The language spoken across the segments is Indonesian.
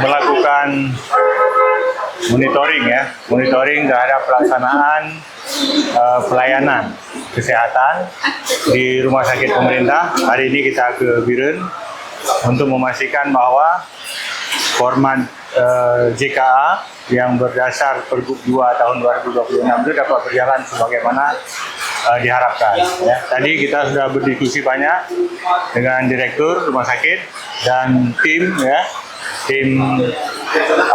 melakukan monitoring terhadap pelaksanaan pelayanan kesehatan di rumah sakit pemerintah. Hari ini kita ke Biren untuk memastikan bahwa format JKA yang berdasar Pergub 2 tahun 2026 itu dapat berjalan sebagaimana diharapkan. Ya. Tadi kita sudah berdiskusi banyak dengan direktur rumah sakit dan tim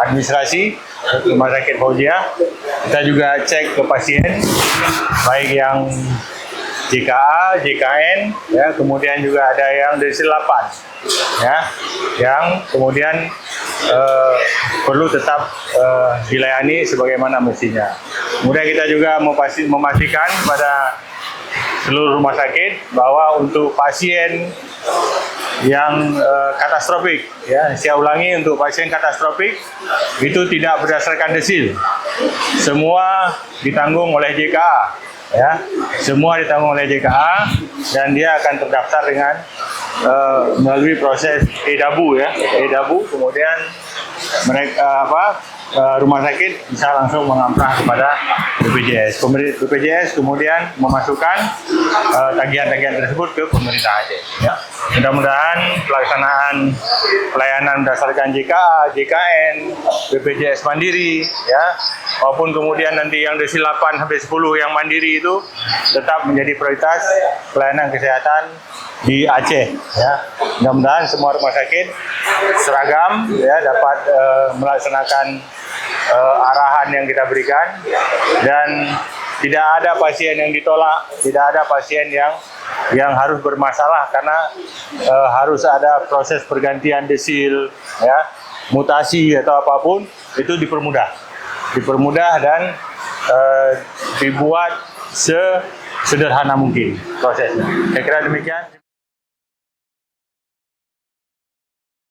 administrasi rumah sakit Fauzia. Kita juga cek ke pasien, baik yang JKA, JKN, ya, kemudian juga ada yang dari 8, ya, yang kemudian perlu tetap dilayani sebagaimana mestinya. Kemudian kita juga memastikan pada seluruh rumah sakit bahwa untuk pasien yang katastrofik, ya, saya ulangi, untuk pasien katastrofik itu tidak berdasarkan desil, semua ditanggung oleh JKA, ya, semua ditanggung oleh JKA dan dia akan terdaftar dengan melalui proses EDABU, ya, EDABU, kemudian mereka rumah sakit bisa langsung mengamplah kepada BPJS. BPJS kemudian memasukkan tagihan-tagihan tersebut ke pemerintah Aceh. Ya. Mudah-mudahan pelaksanaan pelayanan berdasarkan JKA, JKN, BPJS mandiri, ya, maupun kemudian nanti yang desil 8 sampai 10 yang mandiri itu tetap menjadi prioritas pelayanan kesehatan di Aceh. Ya. Mudah-mudahan semua rumah sakit seragam, ya, dapat melaksanakan arahan yang kita berikan dan tidak ada pasien yang ditolak, tidak ada pasien yang harus bermasalah karena harus ada proses pergantian desil, ya, mutasi atau apapun itu dipermudah dan dibuat sesederhana mungkin prosesnya. Saya kira demikian.